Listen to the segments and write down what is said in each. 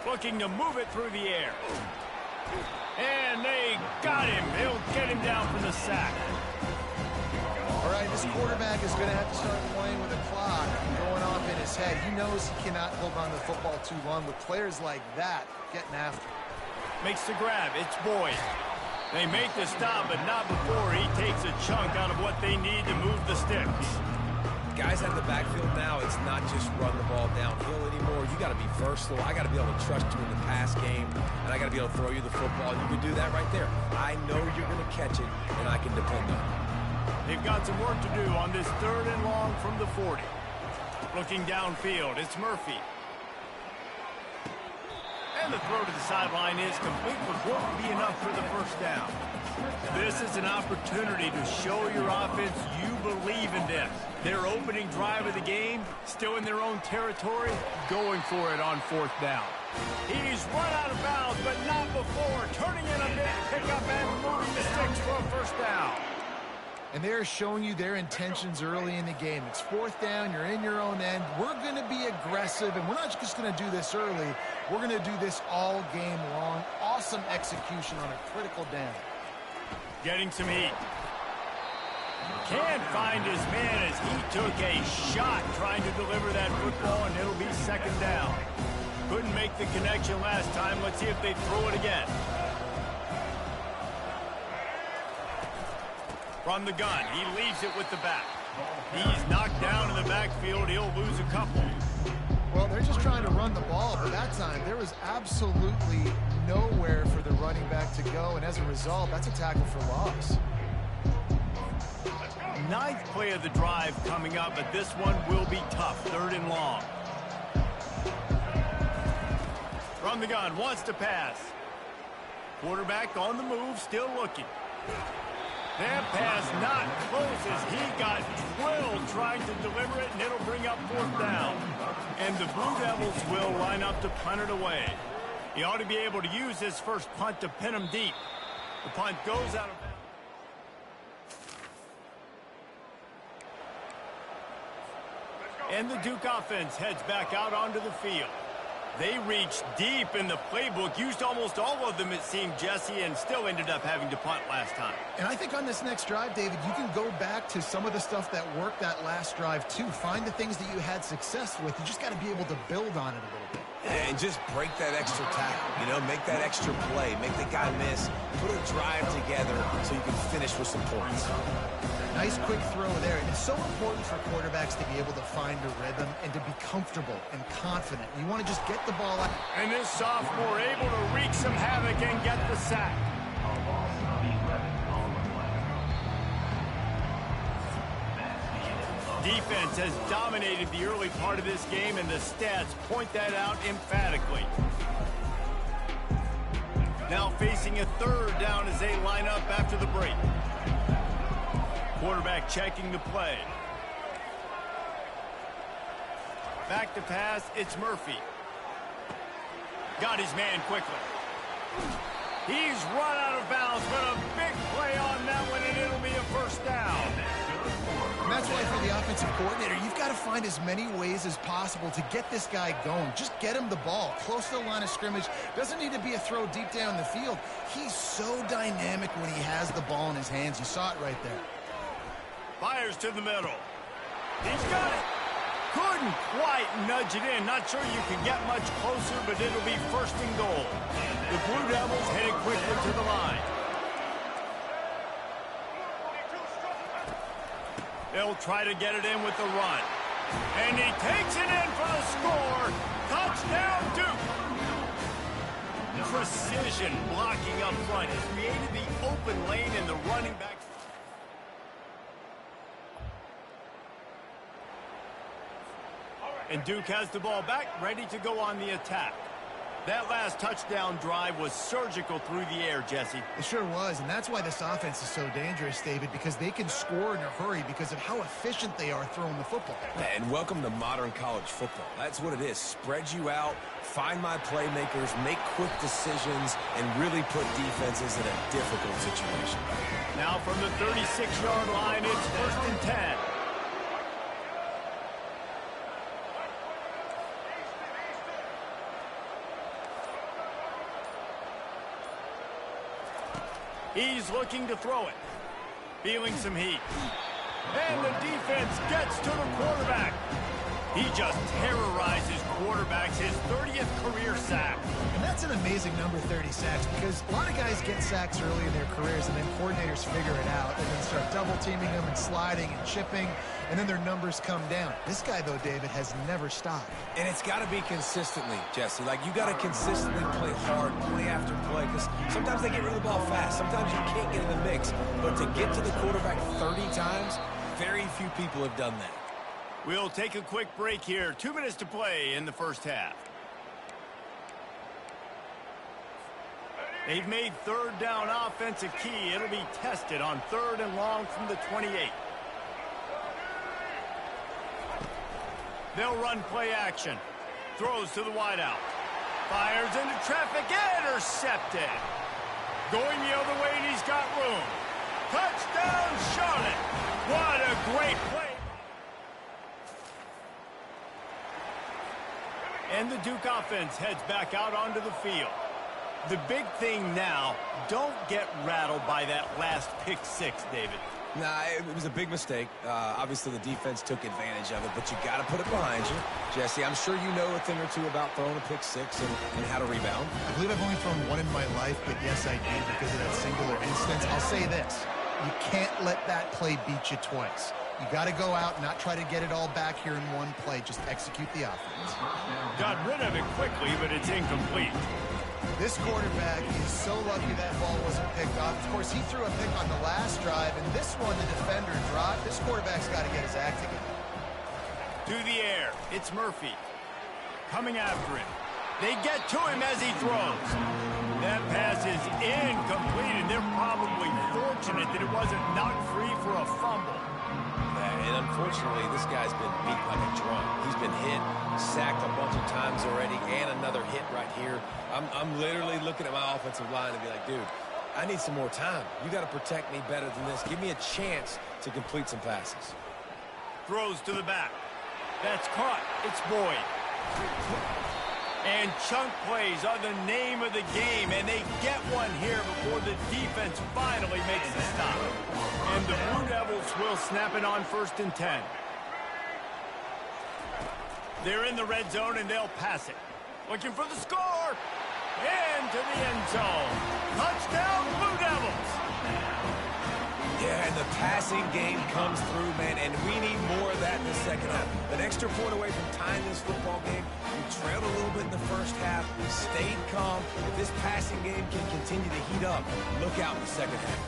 looking to move it through the air. And they got him. They'll get him down from the sack. All right, this quarterback is going to have to start playing with a clock going off in his head. He knows he cannot hold on to the football too long with players like that getting after him. Makes the grab. It's Boyd. They make the stop, but not before he takes a chunk out of what they need to move the sticks. Guys out of the backfield now, it's not just run the ball downhill anymore. You got to be versatile. I got to be able to trust you in the pass game, and I got to be able to throw you the football. You can do that right there. I know you're going to catch it, and I can depend on it. They've got some work to do on this 3rd and long from the 40. Looking downfield, it's Murphy. And the throw to the sideline is complete, but won't be enough for the first down. This is an opportunity to show your offense you believe in them. Their opening drive of the game, still in their own territory, going for it on 4th down. He's run out of bounds, but not before. Turning in a big pickup and moving the sticks for a first down. And they're showing you their intentions early in the game. It's 4th down. You're in your own end. We're going to be aggressive, and we're not just going to do this early. We're going to do this all game long. Awesome execution on a critical down. Getting some heat. Can't find his man as he took a shot trying to deliver that football, and it'll be 2nd down. Couldn't make the connection last time. Let's see if they throw it again. From the gun, he leaves it with the back. He's knocked down in the backfield. He'll lose a couple. Well, they're just trying to run the ball, but that time there was absolutely nowhere for the running back to go, and as a result, that's a tackle for loss. 9th play of the drive coming up, but this one will be tough. 3rd and long. From the gun, wants to pass. Quarterback on the move, still looking. That pass not close as he got drilled trying to deliver it, and it'll bring up 4th down. And the Blue Devils will line up to punt it away. He ought to be able to use his first punt to pin him deep. The punt goes out of bounds. And the Duke offense heads back out onto the field. They reached deep in the playbook, used almost all of them, it seemed, Jesse, and still ended up having to punt last time. And I think on this next drive, David, you can go back to some of the stuff that worked that last drive, too. Find the things that you had success with. You just got to be able to build on it a little bit. And just break that extra tackle, make that extra play, make the guy miss, put a drive together so you can finish with some points. Nice quick throw there, and it's so important for quarterbacks to be able to find a rhythm and to be comfortable and confident. You want to just get the ball out. And this sophomore able to wreak some havoc and get the sack. Defense has dominated the early part of this game, and the stats point that out emphatically. Now facing a 3rd down as they line up after the break. Quarterback checking the play. Back to pass, it's Murphy. Got his man quickly. He's run out of bounds, but a big play on that one, and it'll be a first down. And that's why for the offensive coordinator, you've got to find as many ways as possible to get this guy going. Just get him the ball close to the line of scrimmage. Doesn't need to be a throw deep down the field. He's so dynamic when he has the ball in his hands. You saw it right there. Fires to the middle. He's got it. Couldn't quite nudge it in. Not sure you can get much closer, but it'll be 1st and goal. The Blue Devils headed quickly to the line. They'll try to get it in with the run. And he takes it in for the score. Touchdown, Duke. Precision blocking up front has created the open lane in the running back. And Duke has the ball back, ready to go on the attack. That last touchdown drive was surgical through the air, Jesse. It sure was, and that's why this offense is so dangerous, David, because they can score in a hurry because of how efficient they are throwing the football. And welcome to modern college football. That's what it is. Spread you out, find my playmakers, make quick decisions, and really put defenses in a difficult situation. Now from the 36-yard line, it's 1st and 10. He's looking to throw it. Feeling some heat. And the defense gets to the quarterback. He just terrorizes quarterbacks, his 30th career sack. And that's an amazing number, 30 sacks, because a lot of guys get sacks early in their careers, and then coordinators figure it out and then start double-teaming them and sliding and chipping, and then their numbers come down. This guy, though, David, has never stopped. And it's got to be consistently, Jesse. Like, you got to consistently play hard, play after play, because sometimes they get rid of the ball fast. Sometimes you can't get in the mix. But to get to the quarterback 30 times, very few people have done that. We'll take a quick break here. 2 minutes to play in the first half. They've made third down offense a key. It'll be tested on 3rd and long from the 28. They'll run play action. Throws to the wideout. Fires into traffic. Intercepted. Going the other way, and he's got room. Touchdown, Charlotte. What a great play. And the Duke offense heads back out onto the field. The big thing now, don't get rattled by that last pick six, David. Nah, it was a big mistake. Obviously, the defense took advantage of it, but you got to put it behind you. Jesse, I'm sure you know a thing or two about throwing a pick six and how to rebound. I believe I've only thrown one in my life, but yes, I did because of that singular instance. I'll say this. You can't let that play beat you twice. You got to go out and not try to get it all back here in one play. Just execute the offense. Got rid of it quickly, but it's incomplete. This quarterback is so lucky that ball wasn't picked off. Of course, he threw a pick on the last drive, and this one the defender dropped. This quarterback's got to get his act together. To the air, it's Murphy. Coming after him. They get to him as he throws. That pass is incomplete, and they're probably fortunate that it wasn't knocked free for a fumble. And unfortunately, this guy's been beat like a drum. He's been hit, sacked a bunch of times already, and another hit right here. I'm literally looking at my offensive line and be like, dude, I need some more time. You got to protect me better than this. Give me a chance to complete some passes. Throws to the back. That's caught. It's Boyd. And chunk plays are the name of the game, and they get one here before the defense finally makes the stop. And the Blue Devils will snap it on 1st and 10. They're in the red zone, and they'll pass it. Looking for the score. Into the end zone. Touchdown, Blue Devils. Yeah, and the passing game comes through, man, and we need more of that in the second half. An extra point away from tying this football game. We trailed a little bit in the first half, stayed calm. If this passing game can continue to heat up, look out in the second half.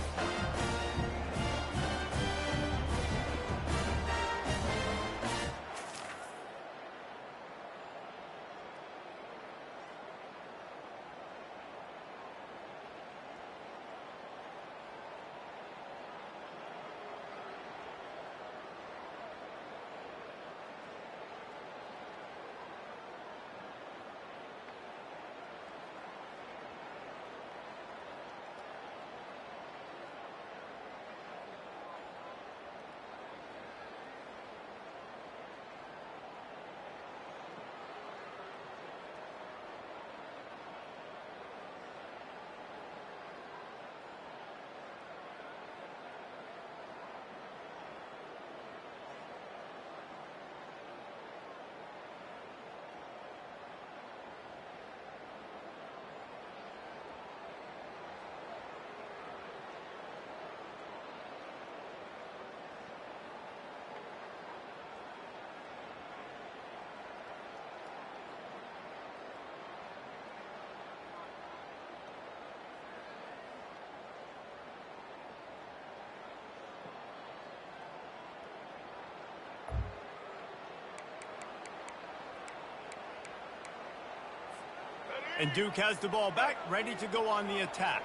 And Duke has the ball back, ready to go on the attack.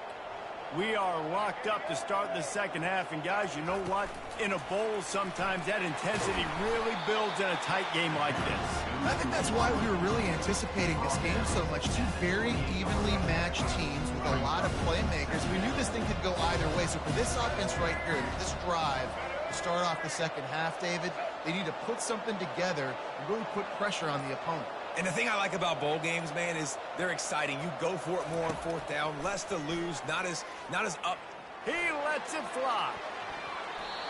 We are locked up to start the second half. And, guys, you know what? In a bowl, sometimes that intensity really builds in a tight game like this. I think that's why we were really anticipating this game so much. Two very evenly matched teams with a lot of playmakers. We knew this thing could go either way. So for this offense right here, this drive, to start off the second half, David, they need to put something together and really put pressure on the opponent. And the thing I like about bowl games, man, is they're exciting. You go for it more on 4th down, less to lose, not as He lets it fly.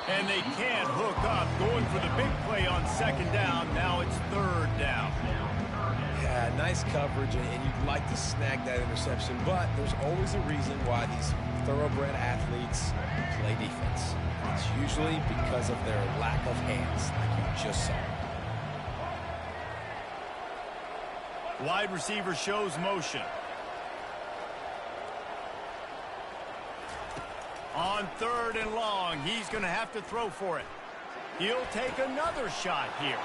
And they can't hook up. Going for the big play on second down. Now it's third down. Yeah, nice coverage, and you'd like to snag that interception, but there's always a reason why these thoroughbred athletes play defense. It's usually because of their lack of hands, like you just saw. Wide receiver shows motion. On third and long, he's going to have to throw for it. He'll take another shot here.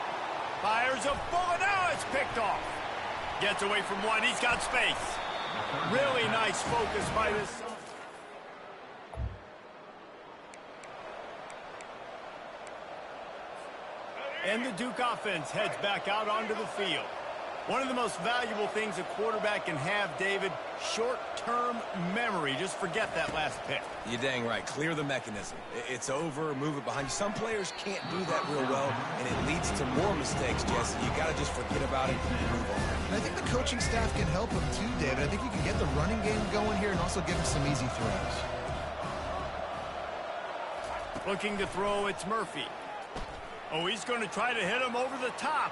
Fires a bullet. Now it's picked off. Gets away from one. He's got space. Really nice focus by this. And the Duke offense heads back out onto the field. One of the most valuable things a quarterback can have, David, short-term memory. Just forget that last pick. You're dang right. Clear the mechanism. It's over, move it behind you. Some players can't do that real well, and it leads to more mistakes, Jesse. You got to just forget about it and move on. And I think the coaching staff can help him too, David. I think you can get the running game going here and also give him some easy throws. Looking to throw, it's Murphy. Oh, he's going to try to hit him over the top.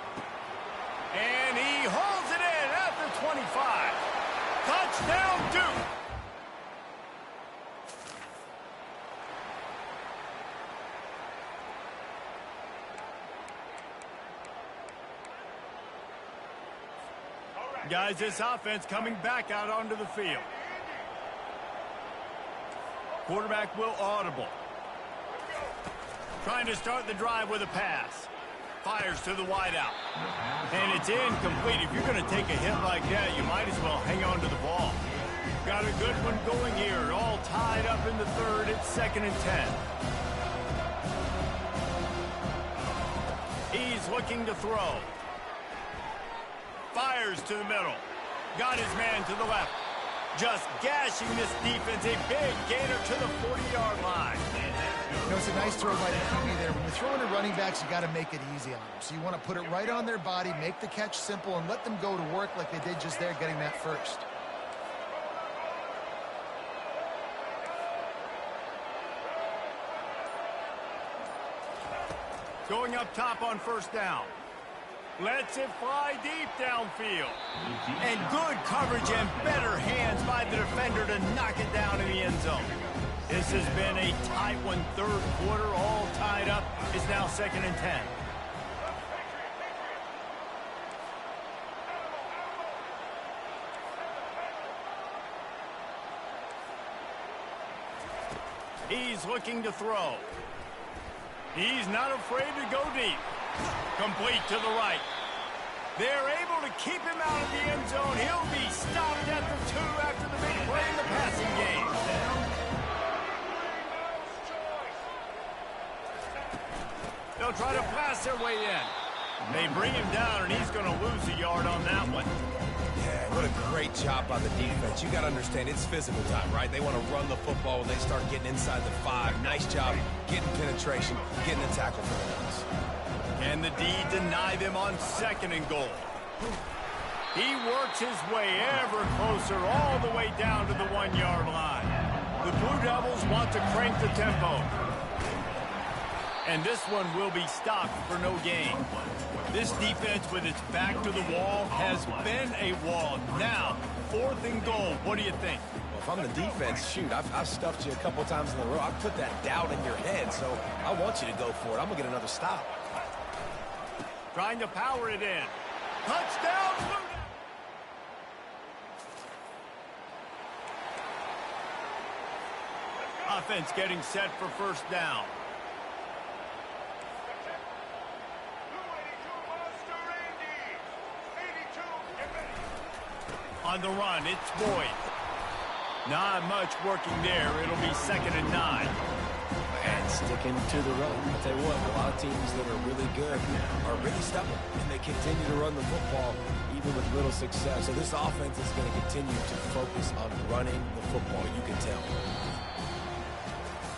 And he holds it in at the 25. Touchdown, Duke. Guys, this offense coming back out onto the field. Quarterback will audible. Trying to start the drive with a pass. Fires to the wideout. And it's incomplete. If you're going to take a hit like that, you might as well hang on to the ball. Got a good one going here. All tied up in the third. It's 2nd and 10. He's looking to throw. Fires to the middle. Got his man to the left. Just gashing this defense. A big gainer to the 40-yard line. You know, it's a nice throw by the QB there. When you're throwing to running backs, you got to make it easy on them. So you want to put it right on their body, make the catch simple, and let them go to work like they did just there, getting that first. Going up top on first down. Lets it fly deep downfield. And good coverage and better hands by the defender to knock it down in the end zone. This has been a tight one. Third quarter, all tied up. It's now 2nd and 10. He's looking to throw. He's not afraid to go deep. Complete to the right. They're able to keep him out of the end zone. He'll be stopped at the 2 after the big play in the passing game. They'll try to pass their way in. They bring him down, and he's going to lose a yard on that one. Yeah, what a great job by the defense. You got to understand, it's physical time, right? They want to run the football when they start getting inside the 5. Nice job getting penetration, getting a tackle for the ones. And the D deny them on 2nd and goal. He works his way ever closer all the way down to the 1-yard line. The Blue Devils want to crank the tempo. And this one will be stopped for no gain. This defense with its back to the wall has been a wall. Now, 4th and goal. What do you think? Well, if I'm the defense, shoot, I've stuffed you a couple times in a row. I've put that doubt in your head, so I want you to go for it. I'm going to get another stop. Trying to power it in. Touchdown, Blue Devils! Offense getting set for first down. On the run, it's Boyd. Not much working there. It'll be 2nd and 9. And sticking to the run. I'll tell you what, a lot of teams that are really good are really stubborn, and they continue to run the football even with little success. So this offense is going to continue to focus on running the football, you can tell.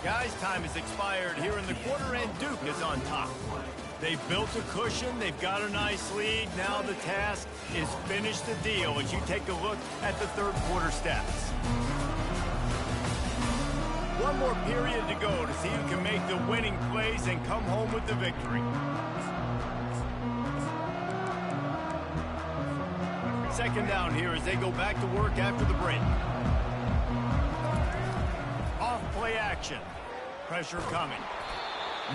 Guys, time has expired here in the quarter, and Duke is on top. They've built a cushion. They've got a nice lead. Now the task is finish the deal as you take a look at the third quarter stats. One more period to go to see who can make the winning plays and come home with the victory. Second down here as they go back to work after the break. Off play action. Pressure coming.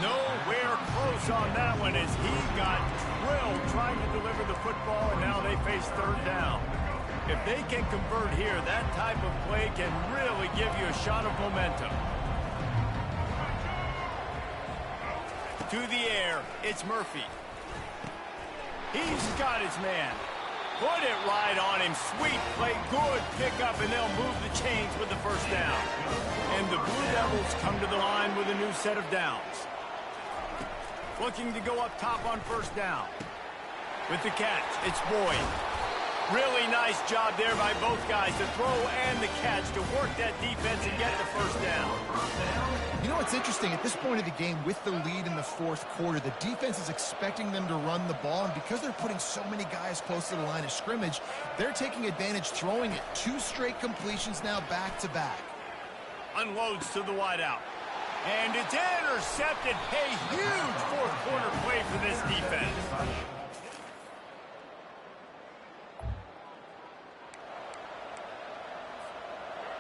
Nowhere close on that one as he got drilled trying to deliver the football, and now they face third down. If they can convert here, that type of play can really give you a shot of momentum. To the air, it's Murphy. He's got his man. Put it right on him. Sweet play, good pickup, and they'll move the chains with the first down. And the Blue Devils come to the line with a new set of downs. Looking to go up top on first down. With the catch, it's Boyd. Really nice job there by both guys to throw and the catch to work that defense and get the first down. You know what's interesting? At this point of the game, with the lead in the fourth quarter, the defense is expecting them to run the ball, and because they're putting so many guys close to the line of scrimmage, they're taking advantage throwing it. 2 straight completions now back-to-back. Unloads to the wideout. And it's intercepted. A huge fourth quarter play for this defense.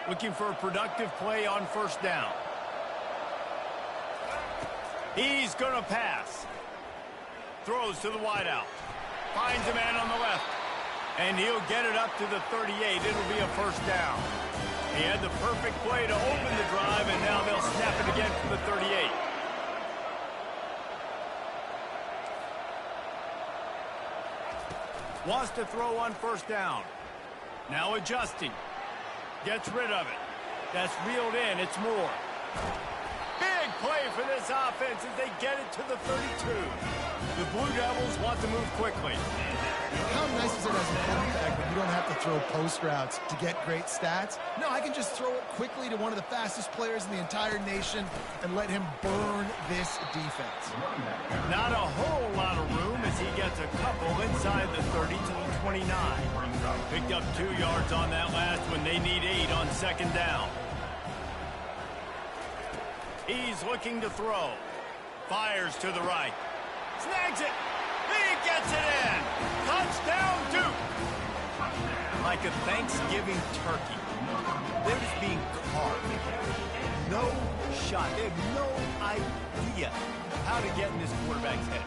Looking for a productive play on first down. He's going to pass. Throws to the wideout. Finds a man on the left. And he'll get it up to the 38. It'll be a first down. He had the perfect play to open the drive, and now they'll snap it again from the 38. Wants to throw on first down. Now adjusting. Gets rid of it. That's reeled in. It's Moore. Big play for this offense as they get it to the 32. The Blue Devils want to move quickly. How nice is it as a quarterback when you don't have to throw post routes to get great stats? No, I can just throw it quickly to one of the fastest players in the entire nation and let him burn this defense. Not a whole lot of room as he gets a couple inside the 30 to the 29. Picked up 2 yards on that last one. They need 8 on second down. He's looking to throw. Fires to the right. Snags it. He gets it in. Touchdown, Duke. Like a Thanksgiving turkey. They're just being carved. No shot. They have no idea how to get in this quarterback's head.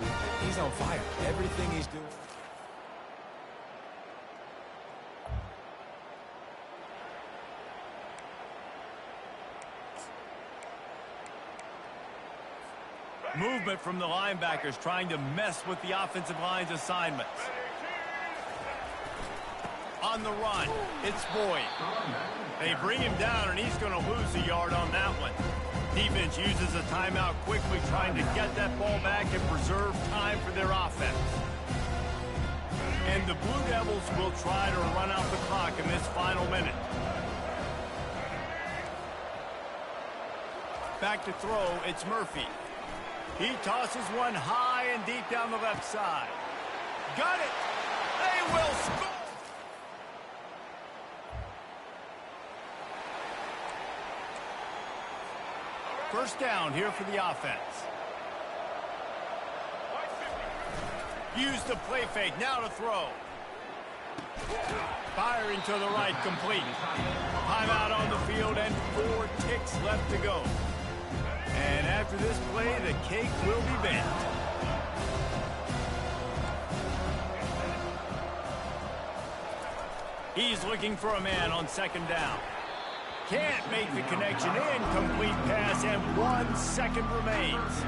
He's on fire. Everything he's doing. Movement from the linebackers trying to mess with the offensive line's assignments. On the run, it's Boyd. They bring him down, and he's going to lose a yard on that one. Defense uses a timeout quickly, trying to get that ball back and preserve time for their offense. And the Blue Devils will try to run out the clock in this final minute. Back to throw, it's Murphy. He tosses one high and deep down the left side. Got it! They will score! First down here for the offense. Use the play fake, now to throw. Firing to the right, complete. Timeout on the field and 4 ticks left to go. And after this play, the cake will be bent. He's looking for a man on second down. Can't make the connection. Incomplete pass, and 1 second remains.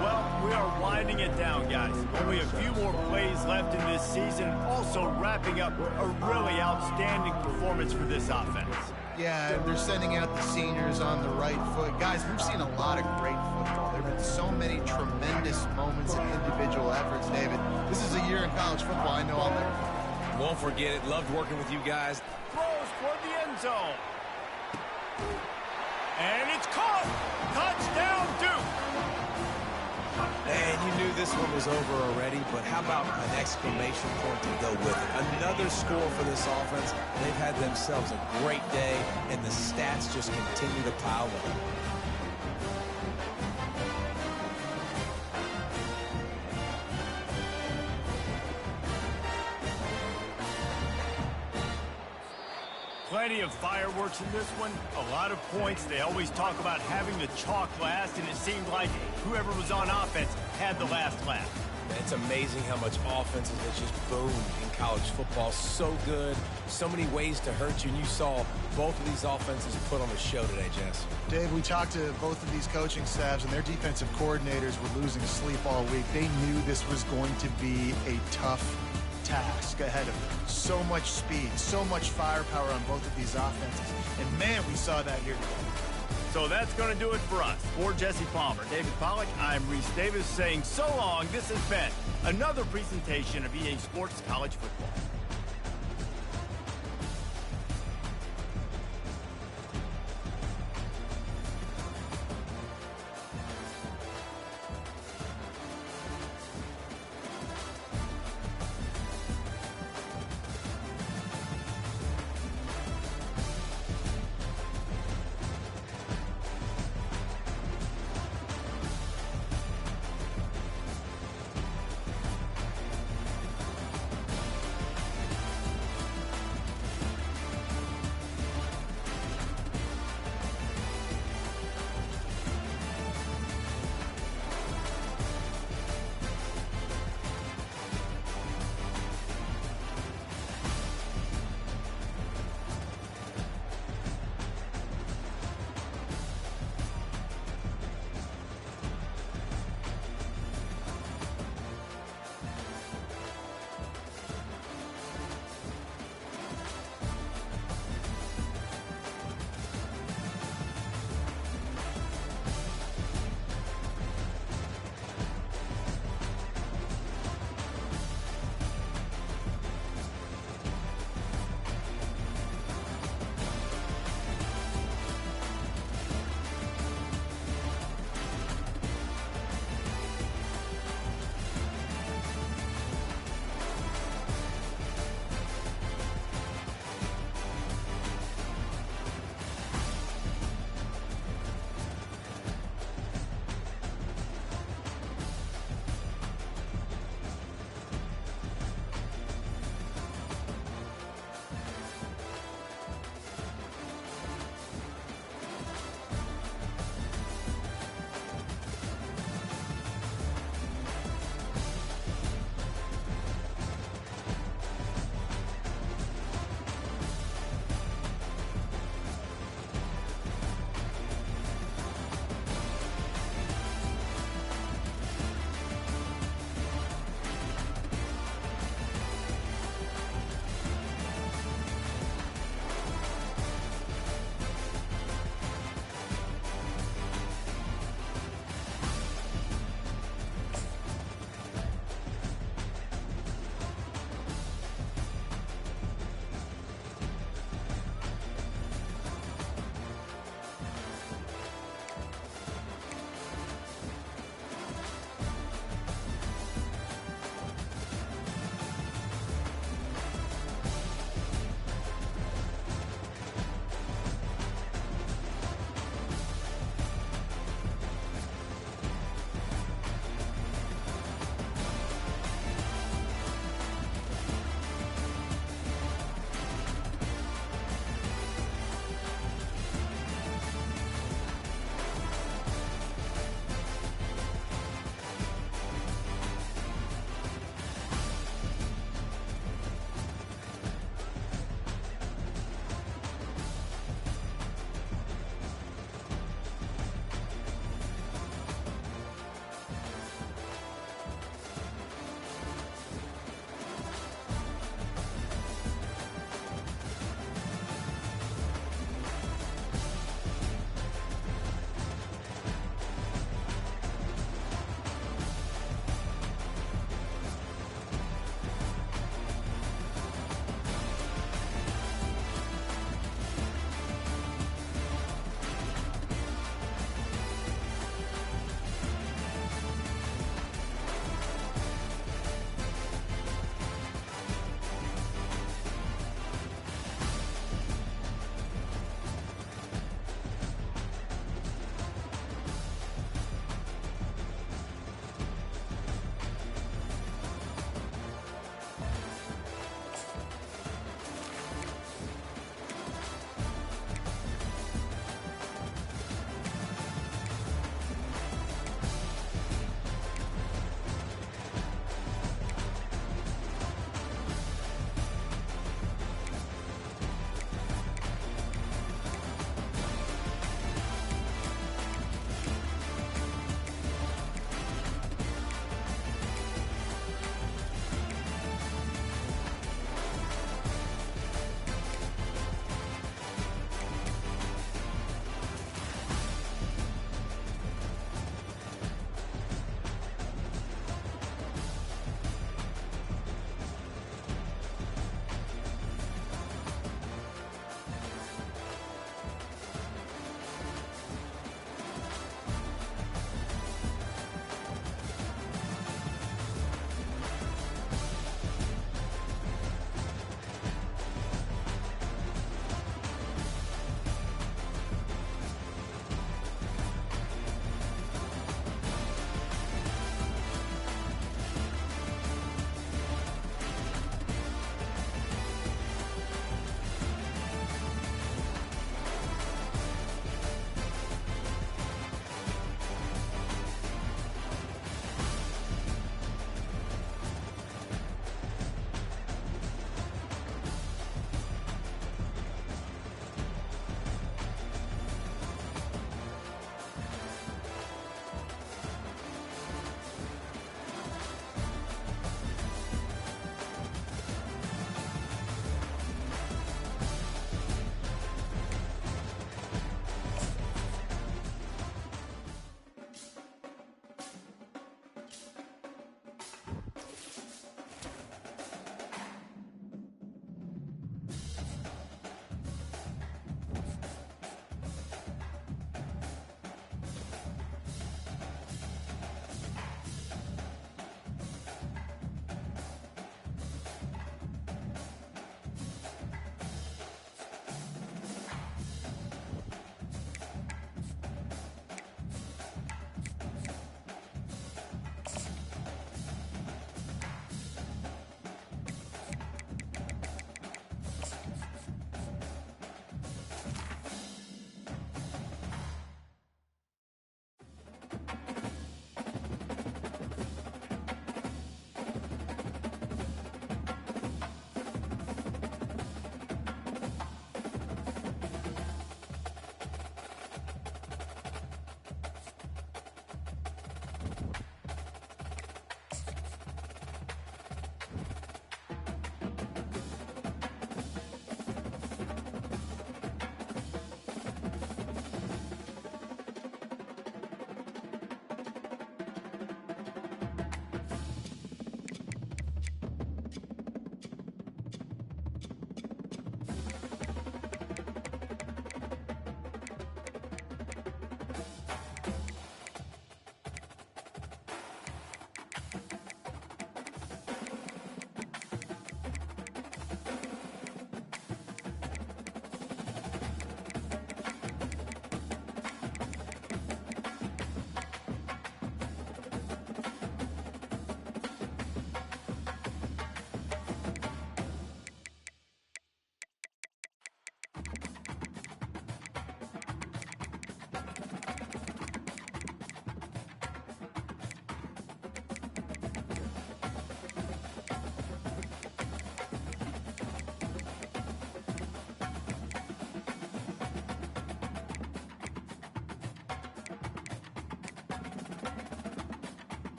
Well, we are winding it down, guys. Only a few more plays left in this season. Also wrapping up a really outstanding performance for this offense. Yeah, they're sending out the seniors on the right foot. Guys, we've seen a lot of great football. There have been so many tremendous moments and individual efforts, David. This is a year in college football I know I'll never forget. Won't forget it. Loved working with you guys. Throws toward the end zone. And it's caught. Touchdown, Duke. And you knew this one was over already, but how about an exclamation point to go with it? Another score for this offense. They've had themselves a great day, and the stats just continue to pile up. Plenty of fireworks in this one. A lot of points. They always talk about having the chalk last, and it seemed like whoever was on offense had the last laugh. It's amazing how much offenses have just boomed in college football. So good. So many ways to hurt you. And you saw both of these offenses put on a show today, Jess. Dave, we talked to both of these coaching staffs, and their defensive coordinators were losing sleep all week. They knew this was going to be a tough task ahead of them. So much speed, so much firepower on both of these offenses. And, man, we saw that here today. So that's going to do it for us. For Jesse Palmer, David Pollack, I'm Reese Davis saying so long. This has been another presentation of EA Sports College Football.